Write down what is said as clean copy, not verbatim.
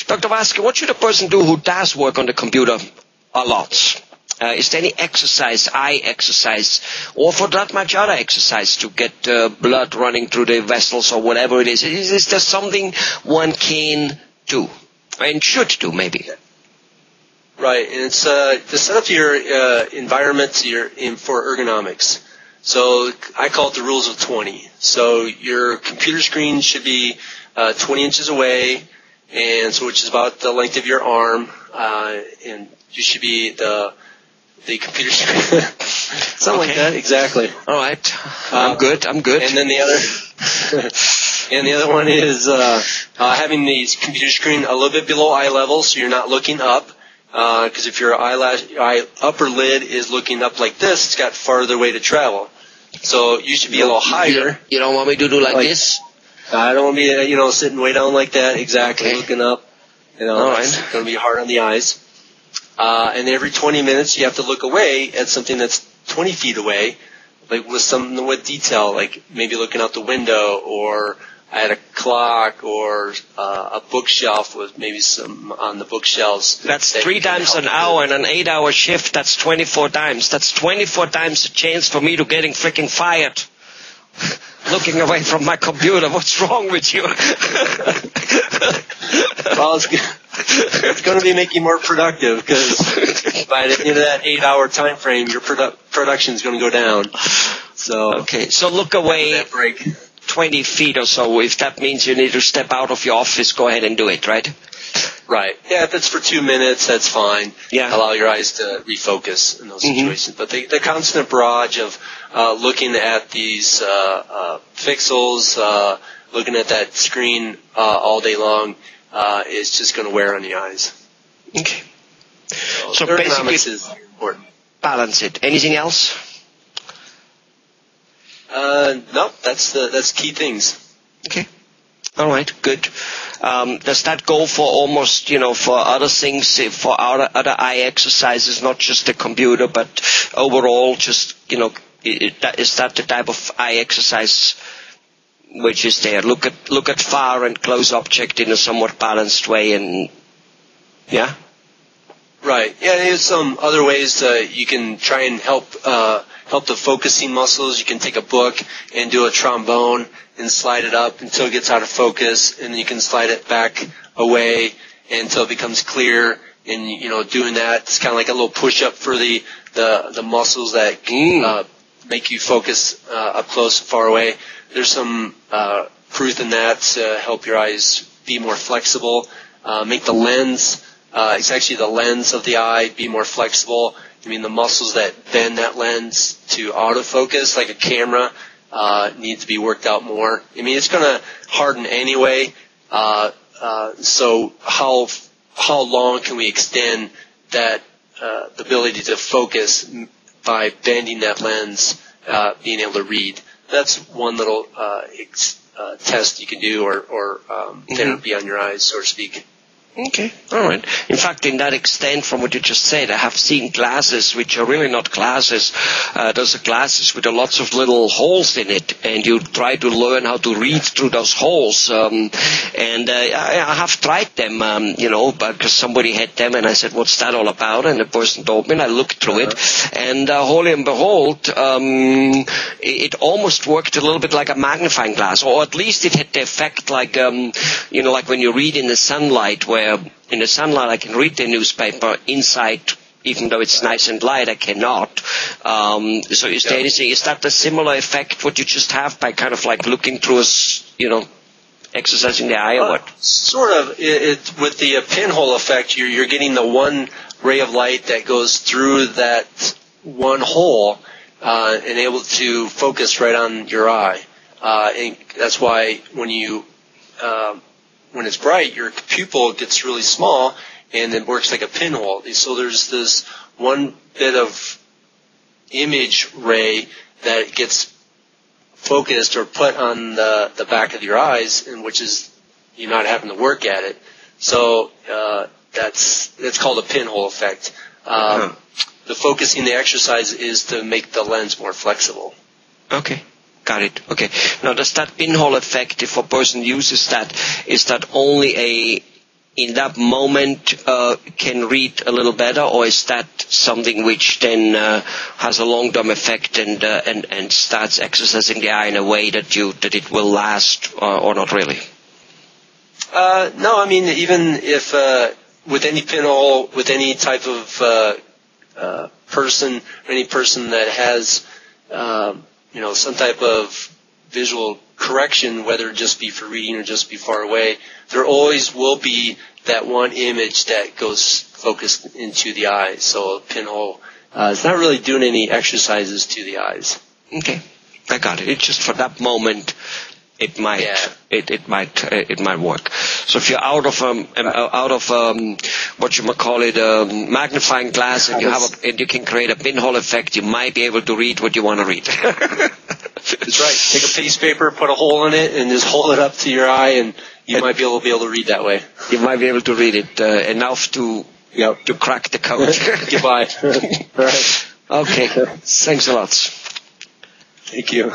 Dr. Vasquez, what should a person do who does work on the computer a lot? Is there any exercise, eye exercise, or for that much other exercise to get blood running through the vessels or whatever it is? Is there something one can do and should do maybe? Right, and it's to set up your environment for ergonomics. So I call it the rules of 20. So your computer screen should be 20 inches away, and so which is about the length of your arm, and you should be the computer screen. Something like that, exactly. All right, I'm good. And then the other one is having the computer screen a little bit below eye level, so you're not looking up. Because if your eye upper lid is looking up like this, it's got farther way to travel. So you should be a little higher. You don't want me to do like this? I don't want to be, sitting way down like that. Exactly, looking up. All right. It's going to be hard on the eyes. And every 20 minutes, you have to look away at something that's 20 feet away, like with detail, like maybe looking out the window or at a clock or a bookshelf with maybe some on the bookshelves. That's 3 times an hour in an 8-hour shift. That's 24 times. That's 24 times the chance for me to getting freaking fired. Looking away from my computer. What's wrong with you? Well, it's going to be making you more productive because by the end of that 8-hour time frame, your production is going to go down. So okay, so look away. That break. 20 feet or so. If that means you need to step out of your office, go ahead and do it, right? Right. Yeah, if it's for 2 minutes, that's fine. Yeah. Allow your eyes to refocus in those situations. But the constant barrage of looking at these pixels, looking at that screen all day long is just going to wear on the eyes. Okay. So basically, is important. Balance it. Anything else? No, that's key things. Okay. All right. Good. Does that go for almost, for other things, for other eye exercises, not just the computer, but overall, just, is that the type of eye exercise which is there? Look at far and close object in a somewhat balanced way, and yeah. Right. Yeah, there's some other ways you can try and help the focusing muscles. You can take a book and do a trombone and slide it up until it gets out of focus, and then you can slide it back away until it becomes clear. And doing that, it's kind of like a little push-up for the muscles that make you focus up close and far away. There's some proof in that to help your eyes be more flexible, make the lens. It's actually the lens of the eye be more flexible. I mean, the muscles that bend that lens to autofocus, like a camera, need to be worked out more. I mean, it's going to harden anyway. So how long can we extend that the ability to focus by bending that lens, being able to read? That's one little test you can do, or therapy on your eyes, so to speak. Okay, all right. In fact, in that extent, from what you just said, I have seen glasses which are really not glasses. Those are glasses with lots of little holes in it, and you try to learn how to read through those holes. I have tried them, because somebody had them, and I said, "What's that all about?" And the person told me, and I looked through it, and holy and behold, it almost worked a little bit like a magnifying glass, or at least it had the effect like, like when you read in the sunlight, where in the sunlight I can read the newspaper, inside, even though it's nice and light, I cannot. So is there anything, is that the similar effect what you just have by kind of like looking through exercising the eye or what? Sort of. With the pinhole effect, you're getting the one ray of light that goes through that one hole and able to focus right on your eye. And that's why when it's bright, your pupil gets really small and it works like a pinhole. So there's this one bit of image ray that gets focused or put on the back of your eyes, and which is you're not having to work at it. So that's called a pinhole effect. The focusing, the exercise is to make the lens more flexible. Okay. Got it. Okay. Now, does that pinhole effect, if a person uses that, is that only in that moment can read a little better, or is that something which then has a long-term effect and starts exercising the eye in a way that it will last, or not really? No, I mean, even if with any pinhole, with any type of person, any person that has some type of visual correction, whether it just be for reading or just be far away, there always will be that one image that goes focused into the eye. So a pinhole is not really doing any exercises to the eyes. Okay, I got it. It's just for that moment. It might work. So if you're out of what you might call it, magnifying glass, and you can create a pinhole effect, you might be able to read what you want to read. That's right. Take a piece of paper, put a hole in it, and just hold it up to your eye, and you might be able to read that way. You might be able to read it enough to crack the code. Goodbye. Right. Okay. Thanks a lot. Thank you.